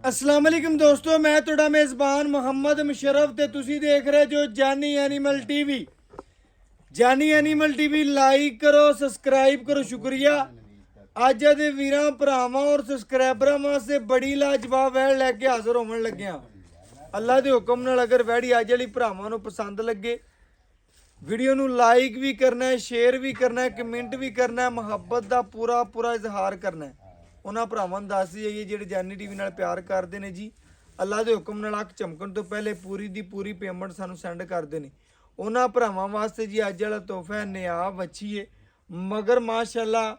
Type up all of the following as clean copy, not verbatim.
अस्सलाम वालेकुम दोस्तों, मैं ਤੁਹਾਡਾ मेज़बान मोहम्मद मुशर्रफ ਤੇ ਤੁਸੀਂ ਦੇਖ ਰਹੇ ਜੋ ਜਾਨੀ ਐਨੀਮਲ ਟੀਵੀ। ਜਾਨੀ ਐਨੀਮਲ ਟੀਵੀ ਲਾਈਕ ਕਰੋ, ਸਬਸਕ੍ਰਾਈਬ ਕਰੋ, ਸ਼ੁਕਰੀਆ। ਅੱਜ ਦੇ ਵੀਰਾਂ ਭਰਾਵਾਂ ਔਰ ਸਬਸਕ੍ਰਾਈਬਰਾਂ ਵਾਸਤੇ ਬੜੀ ਲਾਜਵਾਬ ਵੈੜ ਲੈ ਕੇ ਹਾਜ਼ਰ ਹੋਣ ਲੱਗਿਆ। ਅੱਲਾ ਦੇ ਹੁਕਮ ਨਾਲ ਅਗਰ ਵੈੜੀ ਅੱਜ ਵਾਲੀ ਭਰਾਵਾਂ ਨੂੰ ਪਸੰਦ ਲੱਗੇ, ਵੀਡੀਓ ਨੂੰ ਲਾਈਕ ਵੀ ਕਰਨਾ ਹੈ, ਸ਼ੇਅਰ ਵੀ ਕਰਨਾ ਹੈ, ਕਮੈਂਟ ਵੀ ਕਰਨਾ ਹੈ, ਮੁਹੱਬਤ ਦਾ ਪੂਰਾ ਇਜ਼ਹਾਰ ਕਰਨਾ ਹੈ। ਉਹਨਾਂ ਭਰਾਵਾਂ ਨੂੰ ਦੱਸ ਦਈਏ ਜਿਹੜੇ ਜਾਨੀ ਟੀਵੀ ਨਾਲ ਪਿਆਰ ਕਰਦੇ ਨੇ ਜੀ, ਅੱਲਾ ਦੇ ਹੁਕਮ ਨਾਲ ਅੱਖ ਚਮਕਣ ਤੋਂ ਪਹਿਲੇ ਪੂਰੀ ਦੀ ਪੂਰੀ ਪੇਮੈਂਟ ਸਾਨੂੰ ਸੈਂਡ ਕਰਦੇ ਨੇ। ਉਹਨਾਂ ਭਰਾਵਾਂ ਵਾਸਤੇ ਜੀ ਅੱਜ ਵਾਲਾ ਤੋਹਫਾ ਨਿਆਬ ਵੱਛੀ ਹੈ, ਮਗਰ ਮਾਸ਼ਾਅੱਲਾ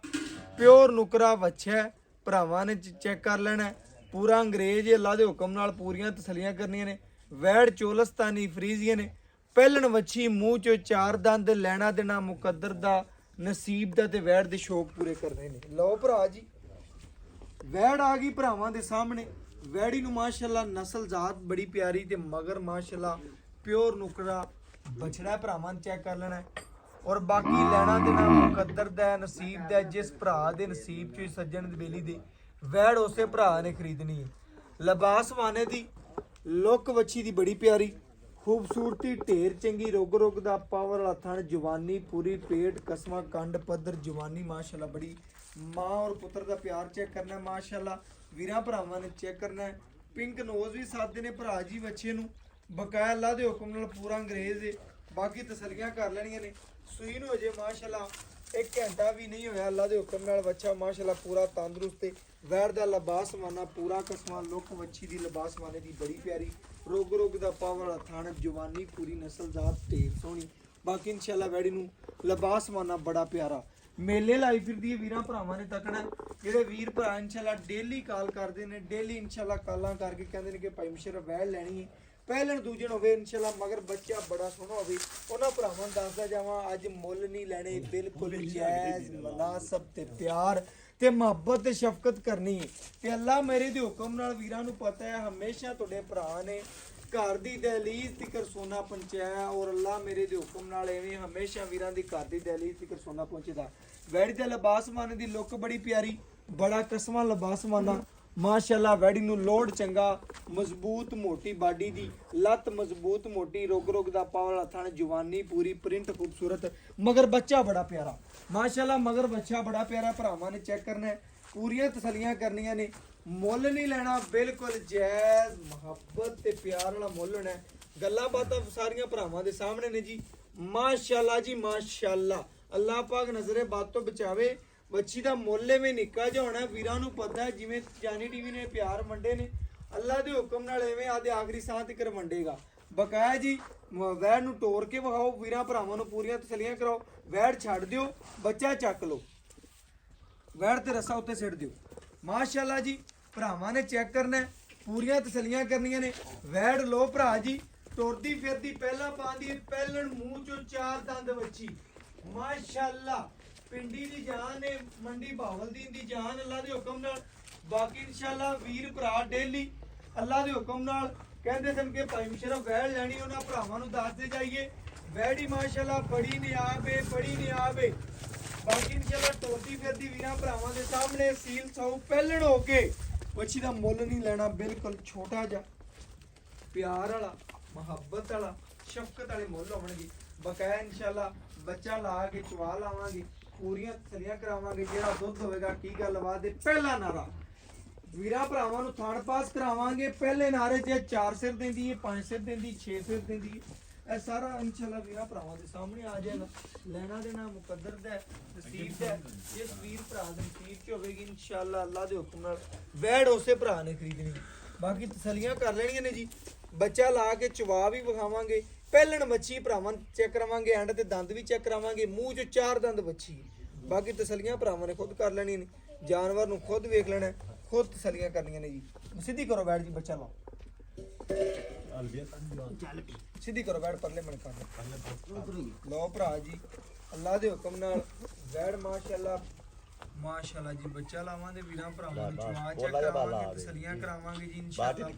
ਪਿਓਰ ਨੁਕਰਾ ਵੱਛਾ ਹੈ। ਭਰਾਵਾਂ ਨੇ ਚੈੱਕ ਕਰ ਲੈਣਾ, ਪੂਰਾ ਅੰਗਰੇਜ਼ ਅੱਲਾ ਦੇ ਹੁਕਮ ਨਾਲ ਪੂਰੀਆਂ ਤਸੱਲੀਆਂ ਕਰਨੀਆਂ ਨੇ। ਵੈੜ ਚੋਲਸਤਾਨੀ ਫਰੀਜ਼ੀਆਂ ਨੇ, ਪਹਿਲਣ ਵੱਛੀ ਮੂੰਹ ਚੋਂ 4 ਦੰਦ, ਲੈਣਾ ਦੇਣਾ ਮੁਕੱਦਰ ਦਾ, ਨਸੀਬ ਦਾ ਤੇ ਵੈੜ ਦੇ ਸ਼ੌਕ ਪੂਰੇ ਕਰਨੇ ਨੇ। ਲਓ ਭਰਾ ਜੀ, ਵੈੜ ਆ ਗਈ ਭਰਾਵਾਂ ਦੇ ਸਾਹਮਣੇ। ਵੈੜੀ ਨੂੰ ਮਾਸ਼ਾਅੱਲਾ ਨਸਲ ਜ਼ਾਤ ਬੜੀ ਪਿਆਰੀ ਤੇ ਮਗਰ ਮਾਸ਼ਾਅੱਲਾ ਪਿਓਰ ਨੁਕਰਾ ਬਛੜਾ ਭਰਾਵਾਂ ਨੇ ਚੈੱਕ ਕਰ ਲੈਣਾ। ਔਰ ਬਾਕੀ ਲੈਣਾ ਦੇਣਾ ਮੁਕੱਦਰ ਦਾ, ਨਸੀਬ ਦਾ। ਜਿਸ ਭਰਾ ਦੇ ਨਸੀਬ ਚੋਂ ਸੱਜਣ ਦੀ ਬੇਲੀ ਦੇ ਵੈੜ ਉਸੇ ਭਰਾ ਨੇ ਖਰੀਦਣੀ ਹੈ। ਲਿਬਾਸ ਵਾਨੇ ਦੀ ਲੁੱਕ ਵੱਛੀ ਦੀ ਬੜੀ ਪਿਆਰੀ, ਖੂਬਸੂਰਤੀ ਢੇਰ ਚੰਗੀ, ਰੁਗ ਦਾ ਪਾਵਰ ਵਾਲਾ ਥਣ, ਜਵਾਨੀ ਪੂਰੀ, ਪੇਟ ਕਸਮਾਂ, ਕੰਡ ਪੱਧਰ, ਜਵਾਨੀ ਮਾਸ਼ਾਅੱਲਾ ਬੜੀ। ਮਾਂ ਔਰ ਪੁੱਤਰ ਦਾ ਪਿਆਰ ਚੈੱਕ ਕਰਨਾ ਮਾਸ਼ਾਅੱਲਾ, ਵੀਰਾਂ ਭਰਾਵਾਂ ਨੇ ਚੈੱਕ ਕਰਨਾ। ਪਿੰਕ ਨੋਜ਼ ਵੀ ਸਾਦੇ ਨੇ ਭਰਾ ਜੀ ਬੱਚੇ ਨੂੰ, ਬਕਾਇਆ ਅੱਲਾ ਦੇ ਹੁਕਮ ਨਾਲ ਪੂਰਾ ਅੰਗਰੇਜ਼ ਹੈ। ਬਾਕੀ ਤਸੱਲੀਆਂ ਕਰ ਲੈਣੀਆਂ ਨੇ। ਸੂਈ ਨੂੰ ਅਜੇ ਮਾਸ਼ਾਅੱਲਾ 1 ਘੰਟਾ ਵੀ ਨਹੀਂ ਹੋਇਆ। ਅੱਲਾ ਦੇ ਹੁਕਮ ਨਾਲ ਬੱਚਾ ਮਾਸ਼ਾਅੱਲਾ ਪੂਰਾ ਤੰਦਰੁਸਤ ਹੈ। ਵੈੜ ਦਾ ਲਿਬਾਸ ਮਾਨਾ ਪੂਰਾ ਕਸਮਾਂ, ਲੁੱਕ ਵੱਛੀ ਦੀ ਲਿਬਾਸ ਮਾਨੇ ਦੀ ਬੜੀ ਪਿਆਰੀ, ਰੁਗ ਦਾ ਪਾਵਰ ਵਾਲਾ ਥਣ, ਜਵਾਨੀ ਪੂਰੀ, ਨਸਲ ਜ਼ਾਤ ਢੇਰ ਸੋਹਣੀ। ਬਾਕੀ ਇਨਸ਼ਾਅੱਲਾ ਵੈੜੀ ਨੂੰ ਲਿਬਾਸ ਮਾਨਾ ਬੜਾ ਪਿਆਰਾ। ਮੇਲੇ ਲਾਈ ਫਿਰਦੀ ਹੈ, ਵੀਰਾਂ ਭਰਾਵਾਂ ਨੇ ਤੱਕਣਾ। ਜਿਹੜੇ ਵੀਰ ਭਰਾ ਇਨਸ਼ਾਅੱਲਾ ਡੇਲੀ ਕਾਲ ਕਰਦੇ ਨੇ, ਡੇਲੀ ਇਨਸ਼ਾਅੱਲਾ ਕਾਲਾਂ ਕਰਕੇ ਕਹਿੰਦੇ ਨੇ ਕਿ ਭਾਈ ਮੁਸ਼ਰਫ ਵੈੜ ਲੈਣੀ ਹੈ, ਪਹਿਲਣ ਦੂਜਣ ਹੋਵੇ ਇਨਸ਼ਾਅੱਲਾ, ਮਗਰ ਬੱਚਾ ਬੜਾ ਸੋਹਣਾ ਹੋਵੇ। ਉਹਨਾਂ ਭਰਾਵਾਂ ਨੂੰ ਦੱਸਦਾ ਜਾਵਾਂ, ਅੱਜ ਮੁੱਲ ਨਹੀਂ ਲੈਣੇ, ਬਿਲਕੁਲ ਜਾਇਜ਼ ਮੁਨਾਸਬ ਤੇ ਪਿਆਰ ਤੇ ਮੁਹੱਬਤ ਤੇ ਸ਼ਫਕਤ ਕਰਨੀ ਹੈ। ਤੇ ਅੱਲਾ ਮੇਰੇ ਦੇ ਹੁਕਮ ਨਾਲ ਵੀਰਾਂ ਨੂੰ ਪਤਾ ਹੈ ਹਮੇਸ਼ਾ ਤੁਹਾਡੇ ਭਰਾ ਨੇ ਘਰ ਦੀ ਦਹਲੀਜ਼ ਤਿਕਰ ਸੋਨਾ ਪਹੁੰਚਾਇਆ, ਔਰ ਅੱਲਾ ਮੇਰੇ ਦੇ ਹੁਕਮ ਨਾਲ ਐਵੇਂ ਹਮੇਸ਼ਾ ਵੀਰਾਂ ਦੀ ਘਰ ਦੀ ਦਹਲੀਜ਼ ਤਿਕਰ ਸੋਨਾ ਪਹੁੰਚਦਾ। ਵੈੜੀ ਦਾ ਲਿਬਾਸ ਮਾਨੇ ਦੀ ਲੁੱਕ ਬੜੀ ਪਿਆਰੀ, ਬੜਾ ਕਸਮਾਂ ਲਿਬਾਸ ਮਾਨਾ ਮਾਸ਼ਾਅੱਲਾ। ਵੈੜੀ ਨੂੰ ਲੋਡ ਚੰਗਾ, ਮਜ਼ਬੂਤ ਮੋਟੀ ਬਾਡੀ ਦੀ, ਲੱਤ ਮਜ਼ਬੂਤ ਮੋਟੀ, ਰੁਗ ਦਾ ਪਾਵਲਾ ਥਣ, ਜਵਾਨੀ ਪੂਰੀ, ਪ੍ਰਿੰਟ ਖੂਬਸੂਰਤ, ਮਗਰ ਬੱਚਾ ਬੜਾ ਪਿਆਰਾ ਮਾਸ਼ਾਅੱਲਾ, ਮਗਰ ਬੱਚਾ ਬੜਾ ਪਿਆਰਾ। ਭਰਾਵਾਂ ਨੇ ਚੈੱਕ ਕਰਨਾ, ਪੂਰੀਆਂ ਤਸੱਲੀਆਂ ਕਰਨੀਆਂ ਨੇ। ਮੁੱਲ ਨਹੀਂ ਲੈਣਾ, ਬਿਲਕੁਲ ਜਾਇਜ਼ ਮੁਹੱਬਤ ਤੇ ਪਿਆਰ ਵਾਲਾ ਮੁੱਲ ਹੋਣਾ। ਗੱਲਾਂ ਬਾਤਾਂ ਸਾਰੀਆਂ ਭਰਾਵਾਂ ਦੇ ਸਾਹਮਣੇ ਨੇ ਜੀ। ਮਾਸ਼ਾਅੱਲਾ ਜੀ ਮਾਸ਼ਾਅੱਲਾ, ਅੱਲਾਹ ਪਾਕ ਨਜ਼ਰੇ ਬਾਤ ਤੋਂ ਬਚਾਵੇ। ਬੱਚੀ ਦਾ ਮੁੱਲ ਐਵੇਂ ਨਿੱਕਾ ਜਿਹਾ ਹੋਣਾ। ਵੀਰਾਂ ਨੂੰ ਪਤਾ ਹੈ ਜਿਵੇਂ ਜਾਨੀ ਟੀਵੀ ਨੇ ਪਿਆਰ ਵੰਡੇ ਨੇ, ਅੱਲਾ ਦੇ ਹੁਕਮ ਨਾਲ ਐਵੇਂ ਆਦੇ ਆਖਰੀ ਸਾਹ ਤੱਕ ਵੰਡੇਗਾ। ਬਕਾਇਆ ਜੀ ਵੈੜ ਨੂੰ ਤੋੜ ਕੇ ਵਿਖਾਓ, ਵੀਰਾਂ ਭਰਾਵਾਂ ਨੂੰ ਪੂਰੀਆਂ ਤਸੱਲੀਆਂ ਕਰਾਓ। ਵੈੜ ਛੱਡ ਦਿਓ, ਬੱਚਾ ਚੱਕ ਲਓ, ਵੈੜ ਤੇ ਰੱਸਾ ਉੱਤੇ ਸਿੱਟ ਦਿਓ। ਮਾਸ਼ਾਅੱਲਾ ਜੀ ਭਰਾਵਾਂ ਨੇ ਚੈੱਕ ਕਰਨਾ, ਪੂਰੀਆਂ ਤਸੱਲੀਆਂ ਕਰਨੀਆਂ ਨੇ। ਵੈੜ ਲੋ ਭਰਾ ਜੀ, ਤੁਰਦੀ ਫਿਰਦੀ ਪਹਿਲਾਂ ਪਾਉਂਦੀ, ਪਹਿਲਣ ਮੂੰਹ ਚੋਂ 4 ਦੰਦ ਵੱਛੀ ਮਾਸ਼ਾਅੱਲਾ। ਪਿੰਡੀ ਦੀ ਜਾਨ ਨੇ, ਮੰਡੀ ਬਾਵਲਦੀਨ ਦੀ ਜਾਨ, ਅੱਲਾ ਦੇ ਹੁਕਮ ਨਾਲ। ਬਾਕੀ ਇਨਸ਼ਾਅੱਲਾ ਵੀਰ ਭਰਾ ਡੇਲੀ ਅੱਲਾ ਦੇ ਹੁਕਮ ਨਾਲ ਕਹਿੰਦੇ ਸਨ ਕਿ ਭਾਈ ਮੁਸ਼ਰਫ ਵੈੜ ਲੈਣੀ, ਉਹਨਾਂ ਭਰਾਵਾਂ ਨੂੰ ਦੱਸਦੇ ਜਾਈਏ ਵੈੜੀ ਮਾਸ਼ਾਅੱਲਾ ਬੜੀ ਨਿਆਬ ਹੈ, ਬੜੀ ਨਿਆਬ ਹੈ। ਬਾਕੀ ਇਨਸ਼ਾਅੱਲਾ ਟੋਰਦੀ ਫਿਰਦੀ ਵੀਰਾਂ ਭਰਾਵਾਂ ਦੇ ਸਾਹਮਣੇ ਸੀਲ ਸੌ ਪਹਿਲਣ ਹੋ ਕੇ ਵੱਛੀ ਦਾ ਮੁੱਲ ਨਹੀਂ ਲੈਣਾ, ਬਿਲਕੁਲ ਛੋਟਾ ਜਿਹਾ ਪਿਆਰ ਵਾਲਾ, ਮੁਹੱਬਤ ਵਾਲਾ, ਸ਼ਫਕਤ ਵਾਲੇ ਮੁੱਲ ਹੋਣਗੇ। ਬਕਾਇਆ ਇਨਸ਼ਾਅੱਲਾ ਬੱਚਾ ਲਾ ਕੇ ਚਵਾ ਲਾਵਾਂਗੇ, ਪੂਰੀਆਂ ਤਸੱਲੀਆਂ ਕਰਾਵਾਂਗੇ। ਜਿਹੜਾ ਦੁੱਧ ਹੋਵੇਗਾ ਕੀ ਗੱਲਬਾਤ ਹੈ, ਪਹਿਲਾ ਨਾਰਾ ਵੀਰਾਂ ਭਰਾਵਾਂ ਨੂੰ ਥਣ ਪਾਸ ਕਰਾਵਾਂਗੇ। ਪਹਿਲੇ ਨਾਰੇ 'ਚ 4 ਸਿਰ ਦਿੰਦੀ ਹੈ, 5 ਸਿਰ ਦਿੰਦੀ, 6 ਸਿਰ ਦਿੰਦੀ ਹੈ। ਇਹ ਸਾਰਾ ਇਨਸ਼ਾਅੱਲਾ ਵੀਰਾਂ ਭਰਾਵਾਂ ਦੇ ਸਾਹਮਣੇ ਆ ਜਾਏਗਾ। ਲੈਣਾ ਦੇਣਾ ਮੁਕੱਦਰ ਦਾ, ਨਸੀਬ ਦਾ। ਜਿਸ ਵੀਰ ਭਰਾ ਦੇ ਨਸੀਬ 'ਚ ਹੋਵੇਗੀ ਇਨਸ਼ਾਅੱਲਾ ਅੱਲਾ ਦੇ ਹੁਕਮ ਨਾਲ ਵੈੜ ਉਸੇ ਭਰਾ ਨੇ ਖਰੀਦਣੀ। ਬਾਕੀ ਤਸੱਲੀਆਂ ਕਰ ਲੈਣੀਆਂ ਨੇ ਜੀ। ਬੱਚਾ ਲਾ ਕੇ ਚਵਾ ਵੀ ਵਿਖਾਵਾਂਗੇ। ਪਹਿਲਣ ਮੱਛੀ ਭਰਾਵਾਂ ਚੈੱਕ ਕਰਾਵਾਂਗੇ, ਐਂਡ ਤੇ ਦੰਦ ਵੀ ਚੈੱਕ ਕਰਾਵਾਂਗੇ। ਮੂੰਹ 'ਚ 4 ਦੰਦ ਵੱਛੀ। ਬਾਕੀ ਤਸੱਲੀਆਂ ਭਰਾਵਾਂ ਨੇ ਖੁਦ ਕਰ ਲੈਣੀਆਂ ਨੇ। ਜਾਨਵਰ ਨੂੰ ਖੁਦ ਵੇਖ ਲੈਣਾ, ਖੁਦ ਤਸੱਲੀਆਂ ਕਰਨੀਆਂ ਨੇ ਜੀ। ਸਿੱਧੀ ਕਰੋ ਵੈੜ ਜੀ, ਬੱਚਾ ਲਾਓ, ਸਿੱਧੀ ਕਰੋ ਵੈੜ, ਪਰਲੇ ਮਣ ਕਰ ਲਓ ਭਰਾ ਜੀ। ਅੱਲਾ ਦੇ ਹੁਕਮ ਨਾਲ ਵੈੜ ਮਾਸ਼ਾਅੱਲਾ ਮਾਸ਼ਾਅੱਲਾ ਜੀ ਬੱਚਾ ਲਾਵਾਂਗੇ। ਵੀਰਾਂ ਭਰਾਵਾਂ ਨੂੰ ਚਵਾ ਚੈੱਕ ਕਰਾਵਾਂਗੇ, ਤਸੱਲੀਆਂ ਕਰਾਵਾਂਗੇ ਜੀ ਇਨਸ਼ਾਅੱਲਾ।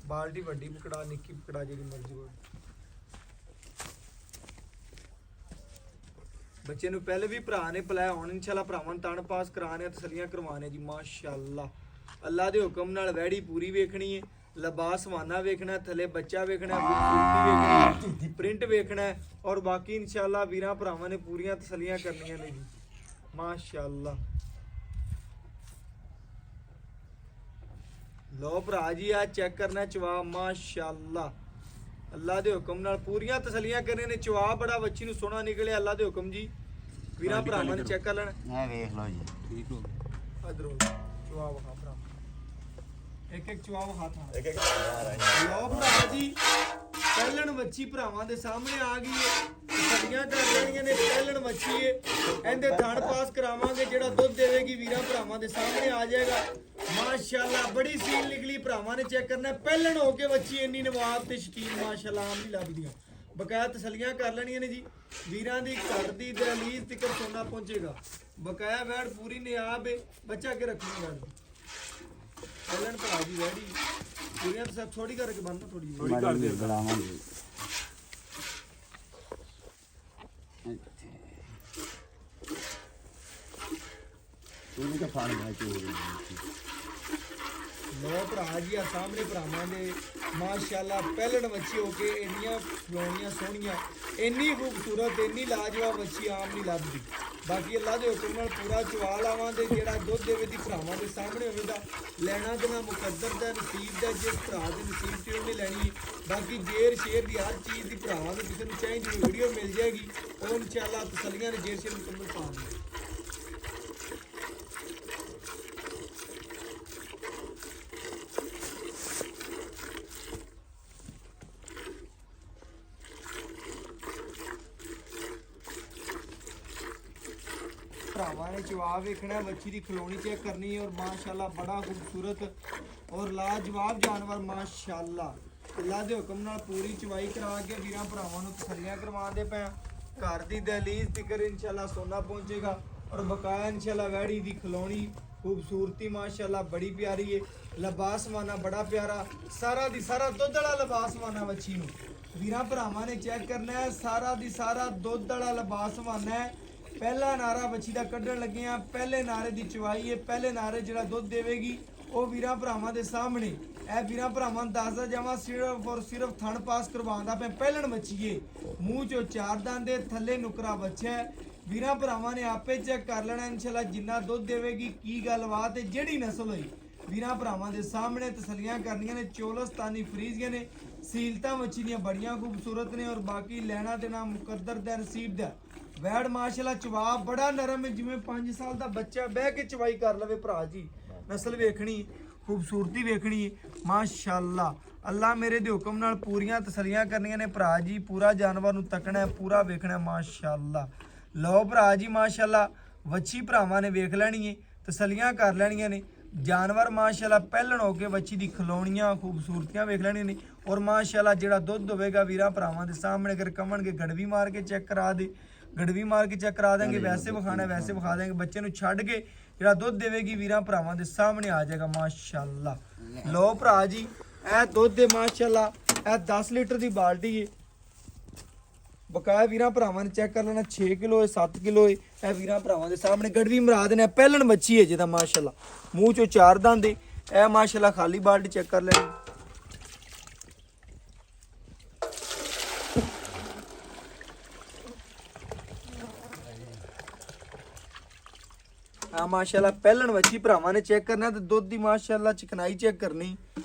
ਬਾਲਟੀ ਵੱਡੀ ਪਕੜਾ, ਨਿੱਕੀ ਪਕੜਾ, ਜਿਹੜੀ ਮਰਜ਼ੀ ਹੋਵੇ। ਬੱਚੇ ਨੂੰ ਪਹਿਲੇ ਵੀ ਭਰਾ ਨੇ ਪਲਾਇਆ, ਹੁਣ ਇਨਸ਼ਾਅੱਲਾ ਭਰਾਵਾਂ ਨੂੰ ਤਣ ਪਾਸ ਕਰਾਣੇ, ਤਸੱਲੀਆਂ ਕਰਵਾਣੇ ਜੀ ਮਾਸ਼ਾਅੱਲਾ। ਅੱਲਾ ਦੇ ਹੁਕਮ ਨਾਲ ਵੈੜੀ ਪੂਰੀ ਵੇਖਣੀ ਹੈ, ਲਿਬਾਸ ਸਵਾਨਾ ਵੇਖਣਾ, ਥੱਲੇ ਬੱਚਾ ਵੇਖਣਾ, ਖੂਬਸੂਰਤੀ ਵੇਖਣੀ, ਪ੍ਰਿੰਟ ਵੇਖਣਾ ਔਰ ਬਾਕੀ ਇਨਸ਼ਾਅੱਲਾ ਵੀਰਾਂ ਭਰਾਵਾਂ ਨੇ ਪੂਰੀਆਂ ਤਸੱਲੀਆਂ ਕਰਨੀਆਂ ਨੇ ਜੀ। ਮਾਸ਼ਾਅੱਲਾ ਲੋ ਭਰਾ ਜੀ ਆ ਚੈੱਕ ਕਰਨਾ ਚਵਾ। ਮਾਸ਼ਾਅੱਲਾ ਅੱਲਾ ਦੇ ਹੁਕਮ ਨਾਲ ਪੂਰੀਆਂ ਤਸੱਲੀਆਂ ਕਰਨੇ ਨੇ। ਚਵਾ ਬੜਾ ਬੱਚੀ ਨੂੰ ਸੋਹਣਾ ਨਿਕਲਿਆ ਅੱਲਾ ਦੇ ਹੁਕਮ ਜੀ। ਵੀਰਾਂ ਭਰਾਵਾਂ ਨੇ ਚੈੱਕ ਕਰ ਲੈਣਾ। ਇਹ ਵੇਖ ਲਓ ਜੀ, ਠੀਕ ਹੋ ਗਿਆ ਅਦਰੋ ਚਵਾ ਵਖਾ ਭਰਾ ਇੱਕ ਇੱਕ ਚਵਾ ਵਖਾ ਥਾ ਇੱਕ ਇੱਕ ਲੋ ਭਰਾ ਜੀ ਪਹਿਲਣ ਮੱਛੀ ਭਰਾਵਾਂ ਦੇ ਸਾਹਮਣੇ ਆ ਗਈ ਹੈ। ਤਸੱਲੀਆਂ ਕਰ ਲੈਣੀਆਂ ਨੇ। ਪਹਿਲਣ ਮੱਛੀ ਹੈ, ਇਹਦੇ ਥਣ ਪਾਸ ਕਰਾਵਾਂਗੇ। ਜਿਹੜਾ ਦੁੱਧ ਦੇਵੇਗੀ ਵੀਰਾਂ ਭਰਾਵਾਂ ਦੇ ਸਾਹਮਣੇ ਆ ਜਾਏਗਾ। ਮਾਸ਼ਾਅੱਲਾ ਬੜੀ ਸੀਲ ਨਿਕਲੀ ਭਰਾਵਾਂ ਨੇ ਚੈੱਕ ਕਰਨਾ। ਪਹਿਲਣ ਹੋ ਕੇ ਬੱਚੀ ਇੰਨੀ ਨਵਾਬ ਤੇ ਸ਼ਕੀਨ ਮਾਸ਼ਾਅੱਲਾ ਆਮ ਨਹੀਂ ਲੱਭਦੀਆਂ। ਬਕਾਇਆ ਤਸੱਲੀਆਂ ਕਰ ਲੈਣੀਆਂ ਨੇ ਜੀ। ਵੀਰਾਂ ਦੀ ਘਰ ਦੀ ਦਹਲੀਜ਼ ਤੱਕ ਸੋਨਾ ਪਹੁੰਚੇਗਾ। ਬਕਾਇਆ ਵੈੜ ਪੂਰੀ ਨਿਆਬ ਹੈ। ਬੱਚਾ ਕੇ ਰੱਖਣੀ ਵੈੜ ਪਹਿਲਣ ਭਰਾ ਜੀ ਵੈੜੀ ਪੂਰੀਆਂ ਤਾਂ ਸਭ ਥੋੜੀ ਕਰਕੇ ਬੰਨਣਾ ਥੋੜੀ ਕਰ ਦੇ ਬਲਾਵਾਂਗੇ। ਤੂੰ ਤਾਂ ਫਾੜ ਲਿਆ ਚੋਰੀ। ਲੋ ਭਰਾ ਜੀ ਆ ਸਾਹਮਣੇ ਭਰਾਵਾਂ ਦੇ ਮਾਸ਼ਾਅੱਲਾ ਪਹਿਲਣ ਮੱਛੀ ਹੋ ਕੇ ਇੰਨੀਆਂ ਫਲੋਣੀਆਂ ਸੋਹਣੀਆਂ, ਇੰਨੀ ਖੂਬਸੂਰਤ, ਇੰਨੀ ਲਾਜਵਾਬ ਮੱਛੀ ਆਮ ਨਹੀਂ ਲੱਭਦੀ। ਬਾਕੀ ਅੱਲਾ ਦੇ ਹੁਕਮ ਨਾਲ ਪੂਰਾ ਚਵਾ ਲਾਵਾਂਗੇ। ਜਿਹੜਾ ਦੁੱਧ ਦੇਵੇ ਦੀ ਭਰਾਵਾਂ ਦੇ ਸਾਹਮਣੇ ਹੋਵੇਗਾ। ਲੈਣਾ ਤੇ ਨਾ ਮੁਕੱਦਰ ਦਾ ਨਸੀਬ ਦਾ, ਜਿਸ ਭਰਾ ਦੇ ਨਸੀਬ ਤੇ ਉਹਨੇ ਲੈਣੀ। ਬਾਕੀ ਜੇਰ ਸ਼ੇਰ ਦੀ ਹਰ ਚੀਜ਼ ਦੀ ਭਰਾਵਾਂ ਨੂੰ ਕਿਸੇ ਨੂੰ ਚਾਹੀਦੀ ਵੀਡੀਓ ਮਿਲ ਜਾਏਗੀ। ਉਹ ਇਨਸ਼ਾਅੱਲਾ ਤਸੱਲੀਆਂ ਨੇ ਜੇਰ ਸ਼ੇਰ ਮੁਕੰਮਲ ਪਾ ਦੇਣਗੇ। ਭਰਾਵਾਂ ਨੇ ਚਵਾ ਵੇਖਣਾ, ਬੱਚੀ ਦੀ ਖਲੋਣੀ ਚੈੱਕ ਕਰਨੀ ਔਰ ਮਾਸ਼ਾਅੱਲਾ ਬੜਾ ਖੂਬਸੂਰਤ ਔਰ ਲਾਜਵਾਬ ਜਾਨਵਰ। ਮਾਸ਼ਾਅੱਲਾ ਅੱਲਾ ਦੇ ਹੁਕਮ ਨਾਲ ਪੂਰੀ ਚਵਾਈ ਕਰਾ ਕੇ ਵੀਰਾਂ ਭਰਾਵਾਂ ਨੂੰ ਤਸੱਲੀਆਂ ਕਰਵਾਉਂਦੇ ਪਏ। ਘਰ ਦੀ ਦਹਲੀਜ਼ ਤੱਕ ਇਨਸ਼ਾਅੱਲਾ ਸੋਨਾ ਪਹੁੰਚੇਗਾ ਔਰ ਬਕਾਇਆ ਇਨਸ਼ਾਅੱਲਾ ਵੈੜੀ ਦੀ ਖਲੋਣੀ ਖੂਬਸੂਰਤੀ ਮਾਸ਼ਾਅੱਲਾ ਬੜੀ ਪਿਆਰੀ ਹੈ। ਲਿਬਾਸ ਮਾਨਾ ਬੜਾ ਪਿਆਰਾ, ਸਾਰਾ ਦੀ ਸਾਰਾ ਦੁੱਧ ਵਾਲਾ ਲਿਬਾਸ ਮਾਨਾ ਬੱਚੀ ਨੂੰ ਵੀਰਾਂ ਭਰਾਵਾਂ ਨੇ ਚੈੱਕ ਕਰਨਾ ਹੈ। ਸਾਰਾ ਦੀ ਸਾਰਾ ਦੁੱਧ ਵਾਲਾ ਲਿਬਾਸ ਮਾਨਾ ਹੈ। ਪਹਿਲਾ ਨਾਰਾ ਬੱਚੀ ਦਾ ਕੱਢਣ ਲੱਗੇ ਆ। ਪਹਿਲੇ ਨਾਰੇ ਦੀ ਚਵਾਈ ਹੈ। ਪਹਿਲੇ ਨਾਰੇ ਜਿਹੜਾ ਦੁੱਧ ਦੇਵੇਗੀ ਉਹ ਵੀਰਾਂ ਭਰਾਵਾਂ ਦੇ ਸਾਹਮਣੇ। ਇਹ ਵੀਰਾਂ ਭਰਾਵਾਂ ਨੂੰ ਦੱਸਦਾ ਜਾਵਾਂ ਸਿਰਫ ਔਰ ਸਿਰਫ ਥਣ ਪਾਸ ਕਰਵਾਉਂਦਾ ਪਿਆ। ਪਹਿਲਣ ਮੱਛੀਏ, ਮੂੰਹ ਚੋਂ ਚਾਰ ਦੰਦ ਦੇ ਥੱਲੇ ਨੁਕਰਾ ਬੱਚਾ ਹੈ। ਵੀਰਾਂ ਭਰਾਵਾਂ ਨੇ ਆਪੇ ਚੈੱਕ ਕਰ ਲੈਣਾ ਇਨਸ਼ਾਅੱਲਾ ਜਿੰਨਾ ਦੁੱਧ ਦੇਵੇਗੀ ਕੀ ਗੱਲਬਾਤ ਹੈ, ਜਿਹੜੀ ਨਸਲ ਹੋਈ ਵੀਰਾਂ ਭਰਾਵਾਂ ਦੇ ਸਾਹਮਣੇ ਤਸੱਲੀਆਂ ਕਰਨੀਆਂ ਨੇ। ਚੋਲਸਤਾਨੀ ਫਰੀਜ਼ੀਆਂ ਨੇ, ਸੀਲਤਾਂ ਮੱਛੀ ਦੀਆਂ ਬੜੀਆਂ ਖੂਬਸੂਰਤ ਨੇ ਔਰ ਬਾਕੀ ਲੈਣਾ ਦੇਣਾ ਮੁਕੱਦਰ ਦਾ ਨਸੀਬ ਦਾ। ਵੈੜ ਮਾਸ਼ਾਅੱਲਾ ਚਵਾ ਬੜਾ ਨਰਮ ਹੈ, ਜਿਵੇਂ 5 ਸਾਲ ਦਾ ਬੱਚਾ ਬਹਿ ਕੇ ਚਵਾਈ ਕਰ ਲਵੇ ਭਰਾ ਜੀ। ਨਸਲ ਵੇਖਣੀ, ਖੂਬਸੂਰਤੀ ਵੇਖਣੀ ਹੈ ਮਾਸ਼ਾਅੱਲਾ। ਅੱਲਾ ਮੇਰੇ ਦੇ ਹੁਕਮ ਨਾਲ ਪੂਰੀਆਂ ਤਸੱਲੀਆਂ ਕਰਨੀਆਂ ਨੇ ਭਰਾ ਜੀ। ਪੂਰਾ ਜਾਨਵਰ ਨੂੰ ਤੱਕਣਾ ਹੈ, ਪੂਰਾ ਵੇਖਣਾ ਮਾਸ਼ਾਅੱਲਾ। ਲਓ ਭਰਾ ਜੀ ਮਾਸ਼ਾਅੱਲਾ ਵੱਛੀ ਭਰਾਵਾਂ ਨੇ ਵੇਖ ਲੈਣੀ ਹੈ, ਤਸੱਲੀਆਂ ਕਰ ਲੈਣੀਆਂ ਨੇ। ਜਾਨਵਰ ਮਾਸ਼ਾਅੱਲਾ ਪਹਿਲਣ ਹੋ ਕੇ ਵੱਛੀ ਦੀ ਖਲੋਣੀਆਂ ਖੂਬਸੂਰਤੀਆਂ ਵੇਖ ਲੈਣੀਆਂ ਨੇ ਔਰ ਮਾਸ਼ਾਅੱਲਾ ਜਿਹੜਾ ਦੁੱਧ ਹੋਵੇਗਾ ਵੀਰਾਂ ਭਰਾਵਾਂ ਦੇ ਸਾਹਮਣੇ ਅਗਰ ਕਮਣਗੇ ਗੜਵੀ ਮਾਰ ਕੇ ਚੈੱਕ ਕਰਾ ਦੇ, ਗੜਵੀ ਮਾਰ ਕੇ ਚੈੱਕ ਕਰਾ ਦੇंगे। ਵੈਸੇ ਵਿਖਾਣਾ ਵੈਸੇ ਵਿਖਾ ਦੇंगे। ਬੱਚੇ ਨੂੰ ਛੱਡ ਕੇ ਜਿਹੜਾ ਦੁੱਧ ਦੇਵੇਗੀ ਵੀਰਾਂ ਭਰਾਵਾਂ ਦੇ ਸਾਹਮਣੇ ਆ ਜਾਏਗਾ ਮਾਸ਼ਾਅੱਲਾ। ਲੋ ਭਰਾ ਜੀ ਇਹ ਦੁੱਧ ਦੇ ਮਾਸ਼ਾਅੱਲਾ ਇਹ 10 ਲੀਟਰ ਦੀ ਬਾਲਟੀ ਹੈ। ਬਕਾਇਆ ਵੀਰਾਂ ਭਰਾਵਾਂ ਨੇ ਚੈੱਕ ਕਰ ਲੈਣਾ 6 ਕਿਲੋ ਹੈ 7 ਕਿਲੋ ਹੈ। ਇਹ ਵੀਰਾਂ ਭਰਾਵਾਂ ਦੇ ਸਾਹਮਣੇ ਗੜਵੀ ਮਰਾ ਦੇਣਾ। ਪਹਿਲਣ ਮੱਛੀ ਹੈ ਜਿਹਦਾ ਮਾਸ਼ਾਅੱਲਾ ਮੂੰਹ ਚੋਂ ਚਾਰ ਦੰਦ ਹੈ। ਇਹ ਮਾਸ਼ਾਅੱਲਾ ਖਾਲੀ ਬਾਲਟੀ ਚੈੱਕ ਕਰ ਲੈਣੀ। माशाल्लाह पहलन वच्छी भरावां ने चेक करना ते दुध दी माशाल्लाह चिकनाई चेक करनी।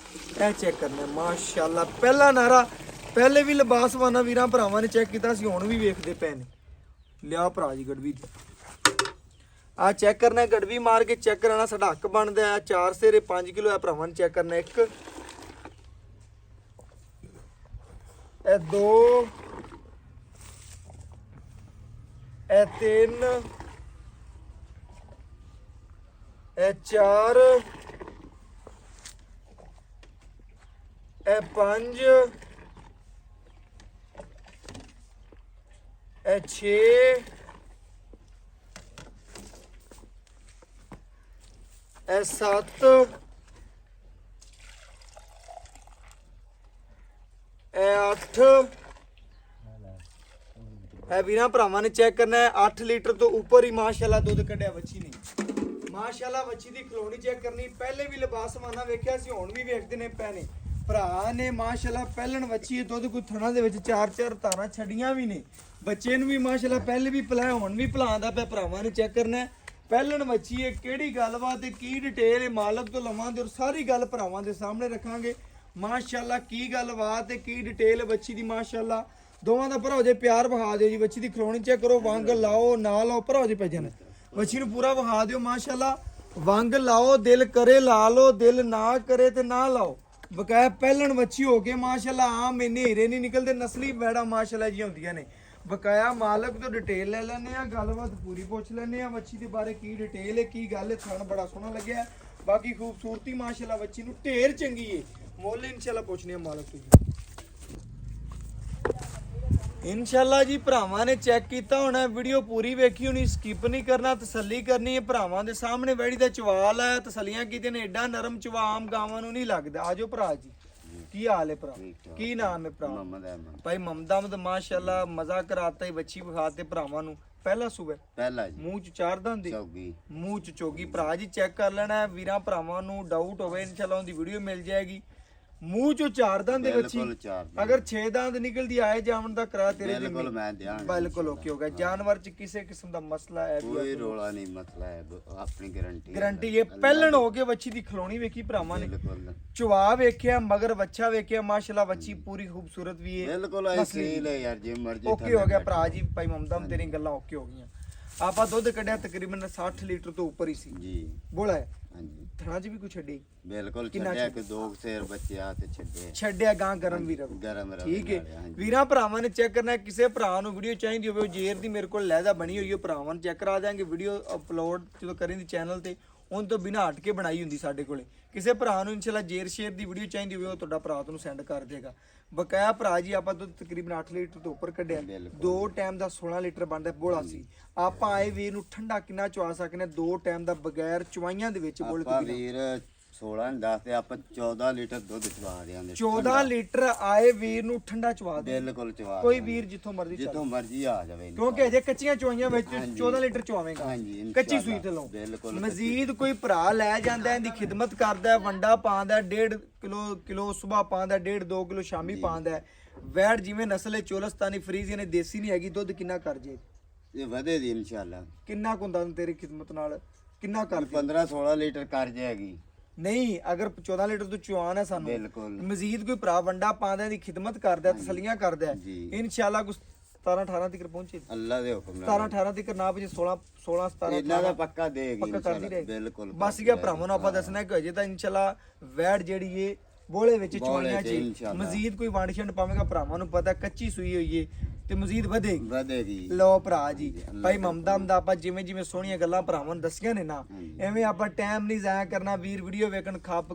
ए चेक करना माशाल्लाह पहला नारा पहले भी लिबास वाना वीरां भरावां ने चेक कीता सी, हुण भी वेखदे पए ने। लिया भरा जी गड़वी दी आ चेक करना, गड़वी मार के चेक कराना। साडा हक बनदा है 4 सेरे 5 किलो है भरावां ने चेक करना। 1 ए 2 ए 3 ए 4 ए 5 ए 6 ए 7 ए 8 ए वीरां भरावां ने चेक करना है। 8 लीटर तो ऊपर ही माशाल्लाह दुध कढ़िया बच्ची ने ਮਾਸ਼ਾਅੱਲਾ ਬੱਚੀ ਦੀ ਖਲੋਣੀ ਚੈੱਕ ਕਰਨੀ, ਪਹਿਲੇ ਵੀ ਲਿਬਾਸ ਮਾਨਾ ਵੇਖਿਆ ਸੀ, ਹੁਣ ਵੀ ਵੇਖਦੇ ਨੇ ਪੈਨੇ ਭਰਾ ਨੇ। ਮਾਸ਼ਾਅੱਲਾ ਪਹਿਲਣ ਬੱਚੀ ਹੈ, ਦੁੱਧ ਕੋਈ ਥਣਾ ਦੇ ਵਿੱਚ 4-4 ਧਾਰਾਂ ਛੱਡੀਆਂ ਵੀ ਨੇ। ਬੱਚੇ ਨੂੰ ਵੀ ਮਾਸ਼ਾਅੱਲਾ ਪਹਿਲੇ ਵੀ ਪਲਾਇਆ, ਹੁਣ ਵੀ ਪਲਾਉਂਦਾ ਪਿਆ। ਭਰਾਵਾਂ ਨੇ ਚੈੱਕ ਕਰਨਾ ਹੈ ਪਹਿਲਣ ਬੱਚੀ ਹੈ, ਕਿਹੜੀ ਗੱਲਬਾਤ ਤੇ ਕੀ ਡਿਟੇਲ ਹੈ ਮਾਲਕ ਤੋਂ ਲਵਾਂਗੇ ਔਰ ਸਾਰੀ ਗੱਲ ਭਰਾਵਾਂ ਦੇ ਸਾਹਮਣੇ ਰੱਖਾਂਗੇ। ਮਾਸ਼ਾਅੱਲਾ ਕੀ ਗੱਲਬਾਤ ਹੈ, ਕੀ ਡਿਟੇਲ ਹੈ ਬੱਚੀ ਦੀ। ਮਾਸ਼ਾਅੱਲਾ ਦੋਵਾਂ ਦਾ ਭਰਾ ਜੇ ਪਿਆਰ ਵਹਾ ਦਿਓ ਜੀ। ਬੱਚੀ ਦੀ ਖਲੋਣੀ ਚੈੱਕ ਕਰੋ, ਵੰਗ ਲਾਓ ਨਾ ਲਾਓ, ਭਰਾ ਜੇ ਭੇਜਣ ਬੱਚੀ ਨੂੰ ਪੂਰਾ ਵਹਾ ਦਿਓ। ਮਾਸ਼ਾਅੱਲਾ ਵੰਗ ਲਾਓ, ਦਿਲ ਕਰੇ ਲਾ ਲਓ, ਦਿਲ ਨਾ ਕਰੇ ਤੇ ਨਾ ਲਾਓ। ਬਕਾਇਆ ਪਹਿਲਣ ਬੱਚੀ ਹੋ ਕੇ ਮਾਸ਼ਾਅੱਲਾ ਆਮ ਇੰਨੇ ਹੀਰੇ ਨਹੀਂ ਨਿਕਲਦੇ, ਨਸਲੀ ਵੈੜਾ ਮਾਸ਼ਾਅੱਲਾ ਜੀ ਹੁੰਦੀਆਂ ਨੇ। ਬਕਾਇਆ ਮਾਲਕ ਤੋਂ ਡਿਟੇਲ ਲੈ ਲੈਣੇ ਆ, ਗੱਲਬਾਤ ਪੂਰੀ ਪੁੱਛ ਲੈਣੇ ਆ ਬੱਚੀ ਦੇ ਬਾਰੇ, ਕੀ ਡਿਟੇਲ ਹੈ ਕੀ ਗੱਲ ਹੈ। ਥਣ ਬੜਾ ਸੋਹਣਾ ਲੱਗਿਆ, ਬਾਕੀ ਖੂਬਸੂਰਤੀ ਮਾਸ਼ਾਅੱਲਾ ਬੱਚੀ ਨੂੰ ਢੇਰ ਚੰਗੀ ਹੈ। ਮੁੱਲ ਇਨਸ਼ਾਅੱਲਾ ਪੁੱਛਨੇ ਆ ਮਾਲਕ ਤੋਂ ਜੀ। ਇਨਸ਼ਾਅੱਲਾ ਜੀ ਭਰਾਵਾਂ ਨੇ ਚੈੱਕ ਕੀਤਾ ਹੋਣਾ, ਵੀਡੀਓ ਪੂਰੀ ਵੇਖੀ ਹੋਣੀ, ਸਕਿਪ ਨਹੀਂ ਕਰਨਾ, ਤਸੱਲੀ ਕਰਨੀ ਹੈ। ਭਰਾਵਾਂ ਦੇ ਸਾਹਮਣੇ ਵੈੜੀ ਦਾ ਚਵਾਲ ਹੈ, ਤਸੱਲੀਆਂ ਕੀਤੀਆਂ ਨੇ। ਐਡਾ ਨਰਮ ਚਵਾ ਆਮ ਗਾਵਾਂ ਨੂੰ ਨਹੀਂ ਲੱਗਦਾ। ਆਜੋ ਭਰਾ ਜੀ, ਕੀ ਹਾਲ ਹੈ ਭਰਾ, ਕੀ ਨਾਮ ਹੈ ਭਰਾ? ਮੁਹੰਮਦ ਅਹਿਮਦ ਭਾਈ ਮਮਦਾਮਦ ਮਾਸ਼ਾਅੱਲਾ ਮਜ਼ਾ ਕਰਾਤਾ ਹੀ ਬੱਚੀ ਵਿਖਾਤੇ ਭਰਾਵਾਂ ਨੂੰ। ਪਹਿਲਾ ਸੂਬਾ ਪਹਿਲਾ ਜੀ ਮੂੰਹ ਚ ਚਾਰ ਦੰਦ ਚੌਗੀ ਮੂੰਹ ਚ ਚੋਗੀ। ਭਰਾ ਜੀ ਚੈੱਕ ਕਰ ਲੈਣਾ, ਵੀਰਾਂ ਭਰਾਵਾਂ ਨੂੰ ਡਾਊਟ ਹੋਵੇ ਇਨਸ਼ਾਅੱਲਾ ਉਹਦੀ ਵੀਡੀਓ ਮਿਲ ਜਾਏਗੀ। ਮੂੰਹ ਚੋਂ ਚਾਰ ਦੰਦ ਦੇ ਬੱਚੀ, ਬਿਲਕੁਲ ਚਾਰ ਦੰਦ। ਅਗਰ 6 ਦੰਦ ਨਿਕਲਦੀ ਆਏ ਜਾਵਣ ਦਾ ਕਰਾ ਤੇਰੇ ਬਿਲਕੁਲ ਮੈਂ ਧਿਆਨ ਬਿਲਕੁਲ ਓਕੇ ਹੋ ਗਿਆ। ਜਾਨਵਰ ਚ ਕਿਸੇ ਕਿਸਮ ਦਾ ਮਸਲਾ ਹੈ ਕੋਈ ਰੋਲਾ ਨਹੀਂ, ਮਸਲਾ ਹੈ ਆਪਣੀ ਗਾਰੰਟੀ ਗਾਰੰਟੀ ਇਹ ਪਹਿਲਣ ਹੋ ਕੇ ਬੱਚੀ ਦੀ ਖਲੋਣੀ ਵੇਖੀ ਭਰਾਵਾਂ ਨੇ, ਬਿਲਕੁਲ ਚੁਆ ਵੇਖਿਆ, ਮਗਰ ਬੱਚਾ ਵੇਖਿਆ। ਮਾਸ਼ਾਅੱਲਾ ਬੱਚੀ ਪੂਰੀ ਖੂਬਸੂਰਤ ਵੀ ਹੈ, ਬਿਲਕੁਲ ਆਈ ਸੀਲ ਹੈ ਯਾਰ, ਜੇ ਮਰਜ਼ੀ ਓਕੇ ਹੋ ਗਿਆ ਭਰਾ ਜੀ। ਭਾਈ ਮਮਦਮ ਤੇਰੀ ਗੱਲਾਂ ਓਕੇ ਹੋ ਗਈਆਂ। ਆਪਾਂ ਦੁੱਧ ਕੱਢਿਆ ਤਕਰੀਬਨ 60 ਲੀਟਰ ਤੋਂ ਉੱਪਰ ਹੀ ਸੀ ਜੀ। ਬੋਲਾ ਹੈ ਹਾਂਜੀ ਥਣਾ ਚ ਵੀ ਕੁਛ ਛੱਡੀ ਬਿਲਕੁਲ ਕਿੰਨਾ ਛੱਡਿਆ ਕਿ ਦੋ ਸੇਰ ਬੱਚੇ ਆ ਤੇ ਛੱਡਿਆ ਗਾਂ ਗਰਮ ਵੀ ਰਵੇ। ਗਰਮ ਰਵੇ ਠੀਕ ਹੈ ਨਾਲੇ, ਹਾਂਜੀ। ਵੀਰਾਂ ਭਰਾਵਾਂ ਨੇ ਚੈੱਕ ਕਰਨਾ, ਕਿਸੇ ਭਰਾ ਨੂੰ ਵੀਡੀਓ ਚਾਹੀਦੀ ਹੋਵੇ ਉਹ ਜੇਰ ਦੀ ਮੇਰੇ ਕੋਲ ਲੈਦਾ ਬਣੀ ਹੋਈ ਹੈ, ਭਰਾਵਾਂ ਨੂੰ ਚੈੱਕ ਕਰਾ ਦਿਆਂਗੇ। ਵੀਡੀਓ ਅਪਲੋਡ ਜਦੋਂ ਕਰੀ ਦੀ ਚੈਨਲ ਤੇ ਉਹਨਾਂ ਤੋਂ ਬਿਨਾਂ ਹਟ ਕੇ ਬਣਾਈ ਹੁੰਦੀ ਸਾਡੇ ਕੋਲੇ। ਕਿਸੇ ਭਰਾ ਨੂੰ ਇਨਸ਼ਾਅੱਲਾ ਜੇਰ ਸ਼ੇਰ ਦੀ ਵੀਡੀਓ ਚਾਹੀਦੀ ਹੋਵੇ ਉਹ ਤੁਹਾਡਾ ਭਰਾ ਤੁਹਾਨੂੰ ਸੈਂਡ ਕਰ ਦੇਗਾ। ਬਕਾਇਆ ਭਰਾ ਜੀ ਆਪਾਂ ਦੁੱਧ ਤਕਰੀਬਨ 8 ਲੀਟਰ ਤੋਂ ਉੱਪਰ ਕੱਢਿਆ, ਦੋ ਟਾਈਮ ਦਾ 16 ਲੀਟਰ ਬਣਦਾ ਬੋਲਾ ਸੀ। ਆਪਾਂ ਆਏ ਵੀਰ ਨੂੰ ਠੰਡਾ ਕਿੰਨਾ ਚਵਾ ਸਕਨੇ, ਦੋ ਟਾਈਮ ਦਾ ਬਗੈਰ ਚਵਾਈਆਂ ਦੇ ਵਿੱਚ ਬੋਲ ਆਪਾਂ ਵੀਰ 16 ਨਹੀਂ 10 ਤੇ ਆਪਾਂ 14 ਲੀਟਰ ਦੁੱਧ ਚਵਾ ਦਿਆਂਗੇ। 14 ਲੀਟਰ ਆਏ ਵੀਰ ਨੂੰ ਠੰਡਾ ਚਵਾ ਦੇ, ਬਿਲਕੁਲ ਚਵਾ ਕੋਈ ਵੀਰ ਜਿੱਥੋਂ ਮਰਜ਼ੀ ਚੱਲ, ਜਿੱਥੋਂ ਮਰਜ਼ੀ ਆ ਜਾਵੇ। ਕਿਉਂਕਿ ਅਜੇ ਕੱਚੀਆਂ ਚਵਾਈਆਂ ਵਿੱਚ 14 ਲੀਟਰ ਚਵਾਵੇਂਗਾ ਹਾਂਜੀ ਕੱਚੀ ਸੂਈ ਤੇ ਲਓ। ਬਿਲਕੁਲ ਮਜ਼ੀਦ ਕੋਈ ਭਰਾ ਲੈ ਜਾਂਦਾ, ਇਹਦੀ ਖਿਦਮਤ ਕਰਦਾ, ਵੰਡਾ ਪਾਉਂਦਾ, 1.5 ਕਿਲੋ ਸਵੇਰ ਪਾਉਂਦਾ, 1.5-2 ਕਿਲੋ ਸ਼ਾਮੀ ਪਾਉਂਦਾ। ਵੈੜ ਜਿਵੇਂ ਨਸਲ ਹੈ ਚੋਲਸਤਾਨੀ ਫਰੀਜ਼ੀ ਨੇ, ਦੇਸੀ ਨਹੀਂ ਹੈਗੀ, ਦੁੱਧ ਕਿੰਨਾ ਕਰ ਜੇ? ਇਹ ਵਧੇ ਦੀ ਇਨਸ਼ਾਅੱਲਾ। ਕਿੰਨਾ ਕੁ ਹੁੰਦਾ ਤੇਰੀ ਖਿਦਮਤ ਨਾਲ, ਕਿੰਨਾ ਕਰ ਦੇ? 15-16 ਲੀਟਰ ਕਰ ਜਾਏਗੀ। ਨਹੀਂ ਅਗਰ 14 ਲੀਟਰ ਤੋਂ ਚੁਆਨ ਹੈ ਸਾਨੂੰ, ਬਿਲਕੁਲ ਮਜ਼ੀਦ ਕੋਈ ਭਰਾ ਵੰਡਾ ਪਾਉਂਦਾ, ਦੀ ਖਿਦਮਤ ਕਰਦਾ, ਤਸਲੀਆਂ ਕਰਦਾ, ਜੀ। ਇਨਸ਼ਾਅੱਲਾ ਕੁਛ 17-18 ਤੱਕ ਪਹੁੰਚੇ। ਅੱਲਾ ਦੇ ਹੁਕਮ ਨਾਲ 17-18 ਤੱਕ ਨਾ ਵਜੇ 16-17 ਇਹਨਾਂ ਦਾ ਪੱਕਾ ਦੇਗੀ ਪੱਕਾ ਕਰਦੀ ਰਹੇ। ਬਿਲਕੁਲ ਬਸ ਗਿਆ ਭਰਾਵਾਂ ਨੂੰ ਆਪਾਂ ਦੱਸਣਾ ਕਿ ਅਜੇ ਤਾਂ ਇਨਸ਼ਾਅੱਲਾ ਵੈੜ ਜਿਹੜੀ ਏ ਬੋਲੇ ਵਿੱਚ ਬੋਲੇ ਚੁਆਈਆਂ ਚ ਚ ਇਨਸ਼ਾਅੱਲਾ। ਮਜ਼ੀਦ ਕੋਈ ਵੰਡ ਛੰਡ ਪਾਵੇਗਾ, ਭਰਾਵਾਂ ਨੂੰ ਪਤਾ ਕੱਚੀ ਸੂਈ ਹੋਈ ਏ ਤੇ ਮਜ਼ੀਦ ਵਧੇਗੀ। ਵਧੇਗੀ। ਲਓ ਭਰਾ ਜੀ, ਭਾਈ ਮਮਦਮ ਦਾ ਆਪਾਂ ਜਿਵੇਂ ਜਿਵੇਂ ਸੋਹਣੀਆਂ ਗੱਲਾਂ ਭਰਾਵਾਂ ਨੂੰ ਦੱਸੀਆਂ ਨੇ ਨਾ, ਐਵੇਂ ਆਪਾਂ ਟਾਈਮ ਨਹੀਂ ਜ਼ਾਇਆ ਕਰਨਾ। ਵੀਰ ਵੀਡੀਓ ਵੇਖਣ ਖੱਪ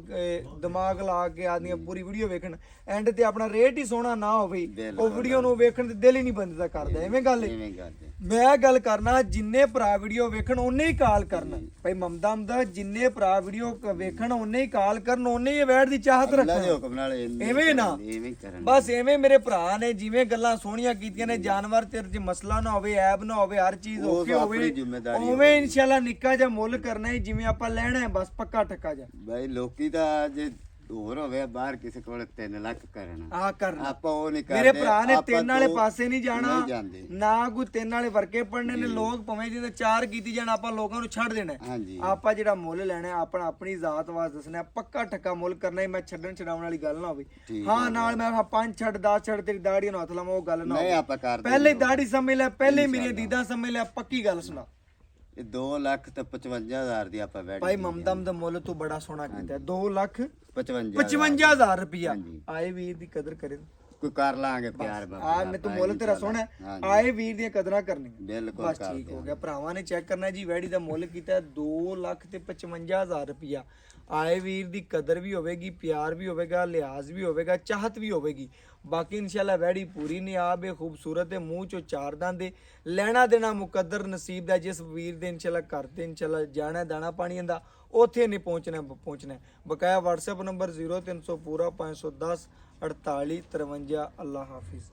ਦਿਮਾਗ ਲਾ ਕੇ ਆਦੀਆਂ ਪੂਰੀ ਵੀਡੀਓ ਵੇਖਣ, ਐਂਡ ਤੇ ਆਪਣਾ ਰੇਟ ਹੀ ਸੋਹਣਾ ਨਾ ਹੋਵੇ, ਉਹ ਵੀਡੀਓ ਨੂੰ ਵੇਖਣ ਤੇ ਦਿਲ ਹੀ ਨਹੀਂ ਬੰਦੇ ਦਾ ਕਰਦਾ। ਐਵੇਂ ਗੱਲ ਏ। ਐਵੇਂ ਕਰਦੇ ਮੈਂ ਗੱਲ ਕਰਨਾ, ਜਿੰਨੇ ਭਰਾ ਵੀਡੀਓ ਵੇਖਣ ਉਹਨੇ ਹੀ ਕਾਲ ਕਰਨ। ਭਾਈ ਮਮਦਮ ਦਾ ਜਿੰਨੇ ਭਰਾ ਵੀਡੀਓ ਵੇਖਣ ਉਹਨੇ ਹੀ ਕਾਲ ਕਰਨ, ਉਹਨੇ ਹੀ ਵੈੜ ਦੀ ਚਾਹਤ ਅੱਲਾ ਦੇ ਰੱਖਣ। ਹੁਕਮ ਨਾਲ ਐਵੇਂ ਨਾ ਐਵੇਂ ਕਰਨ। ਬਸ ਐਵੇਂ ਮੇਰੇ ਭਰਾ ਨੇ ਜਿਵੇਂ ਗੱਲਾਂ ਸੋਹਣੀਆਂ ਕੀਤੀਆਂ ਨੇ, ਜਾਨਵਰ ਤੇ ਚ ਮਸਲਾ ਨਾ ਹੋਵੇ, ਐਬ ਨਾ ਹੋਵੇ, ਹਰ ਚੀਜ਼ ਉਹ ਓਕੇ ਆਪਣੀ ਹੋਵੇ, ਜ਼ਿੰਮੇਵਾਰੀ ਉਵੇਂ ਇਨਸ਼ਾਅੱਲਾ ਨਿੱਕਾ ਜਿਹਾ ਮੁੱਲ ਕਰਨਾ ਹੈ ਜਿਵੇਂ ਆਪਾਂ ਲੈਣਾ ਹੈ, ਬਸ ਪੱਕਾ ਠੱਕਾ ਜਾ। ਬਾਈ ਲੋਕੀ ਤਾਂ ਜੇ ਹੋਰ ਹੋਵੇ ਬਾਹਰ ਕਿਸੇ ਕੋਲ 3 ਲੱਖ ਕਰਨਾ, ਆ ਕਰਨਾ ਆਪਾਂ ਉਹ ਨਹੀਂ ਕਰਦੇ। ਮੇਰੇ ਭਰਾ ਨੇ ਆਪਾਂ 3 ਵਾਲੇ ਦੋ ਪਾਸੇ ਨਹੀਂ ਜਾਣਾ, ਨਹੀਂ ਜਾਂਦੇ। ਨਾ ਕੋਈ 3 ਵਾਲੇ ਵਰਕੇ ਪੜਨੇ ਨੇ। ਲੋਕ ਭਾਵੇਂ ਜਿਹਦੇ 4 ਕੀਤੀ ਜਾਣ, ਆਪਾਂ ਲੋਕਾਂ ਨੂੰ ਛੱਡ ਦੇਣਾ ਹੈ। ਹਾਂਜੀ ਆਪਾਂ ਜਿਹੜਾ ਮੁੱਲ ਲੈਣਾ ਹੈ, ਆਪਣਾ ਆਪਣੀ ਜ਼ਾਤ ਵਾਸ ਦੱਸਣਾ ਹੈ, ਪੱਕਾ ਠੱਕਾ ਮੁੱਲ ਕਰਨਾ ਹੈ। ਮੈਂ ਛੱਡਣ ਛਡਾਉਣ ਵਾਲੀ ਗੱਲ ਨਾ ਹੋਵੇ। ਹਾਂ ਨਾਲ ਮੈਂ 5 ਛੱਡ 10 ਛੱਡ ਤੇਰੀ ਦਾੜੀ ਨੂੰ ਹੱਥ ਲਾਵਾਂ, ਉਹ ਗੱਲ ਨਾ ਨਹੀਂ ਹੋਵੇ। ਆਪਾਂ ਕਰਦੇ ਪਹਿਲੇ ਦਾੜੀ ਸਮਝ ਲੈ, ਪਹਿਲੇ ਮੇਰੀਆਂ ਦੀਦਾਂ ਸਮਝ ਲੈ, ਪੱਕੀ ਗੱਲ ਸੁਣਾ। ਇਹ 2,55,000 ਦੀ ਆਪਾਂ ਬੈਠ ਭਾਈ ਮਮਦਮ ਦਾ ਮੁੱਲ ਤੂੰ ਬੜਾ ਸੋਹਣਾ ਕੀਤਾ, 55 2,55,000 ਰੁਪਇਆ। ਆਏ ਵੀਰ ਦੀ ਕਦਰ ਕਰੇ, ਕੋਈ ਕਰ ਲਾਂਗੇ ਪਿਆਰ ਬਾਬਾ। ਆ ਮੈਂ ਤੂੰ ਮੁੱਲ ਤੇਰਾ ਸੋਹਣਾ ਹੈ, ਆਏ ਵੀਰ ਦੀਆਂ ਕਦਰਾਂ ਕਰਨੀਆਂ। ਬਿਲਕੁਲ ਬਸ ਠੀਕ ਹੋ ਗਿਆ। ਭਰਾਵਾਂ ਨੇ ਚੈੱਕ ਕਰਨਾ ਜੀ, ਵੈੜੀ ਦਾ ਮੁੱਲ ਕੀਤਾ 2,55,000 ਰੁਪਇਆ। ਆਏ ਵੀਰ ਦੀ ਕਦਰ ਵੀ ਹੋਵੇਗੀ, ਪਿਆਰ ਵੀ ਹੋਵੇਗਾ, ਲਿਹਾਜ਼ ਵੀ ਹੋਵੇਗਾ, ਚਾਹਤ ਵੀ ਹੋਵੇਗੀ। ਬਾਕੀ ਇਨਸ਼ਾਅੱਲਾ ਵੈੜੀ ਪੂਰੀ ਨਿਆਬ ਹੈ, ਖੂਬਸੂਰਤ ਹੈ, ਮੂੰਹ ਚੋਂ ਚਾਰ ਦੰਦ ਲੈਣਾ ਦੇਣਾ ਮੁਕੱਦਰ ਨਸੀਬ ਦਾ। ਜਿਸ ਵੀਰ ਦੇ ਇਨਸ਼ਾਅੱਲਾ ਘਰ ਤੇ ਇਨਸ਼ਾਅੱਲਾ ਜਾਣਾ ਦਾਣਾ ਪਾਣੀ ਦਾ, ਉੱਥੇ ਨਹੀਂ ਪਹੁੰਚਣਾ। ਬਕਾਇਆ WhatsApp ਨੰਬਰ 0300 ਪੂਰਾ 510 48 53। ਅੱਲਾ ਹਾਫਿਜ਼।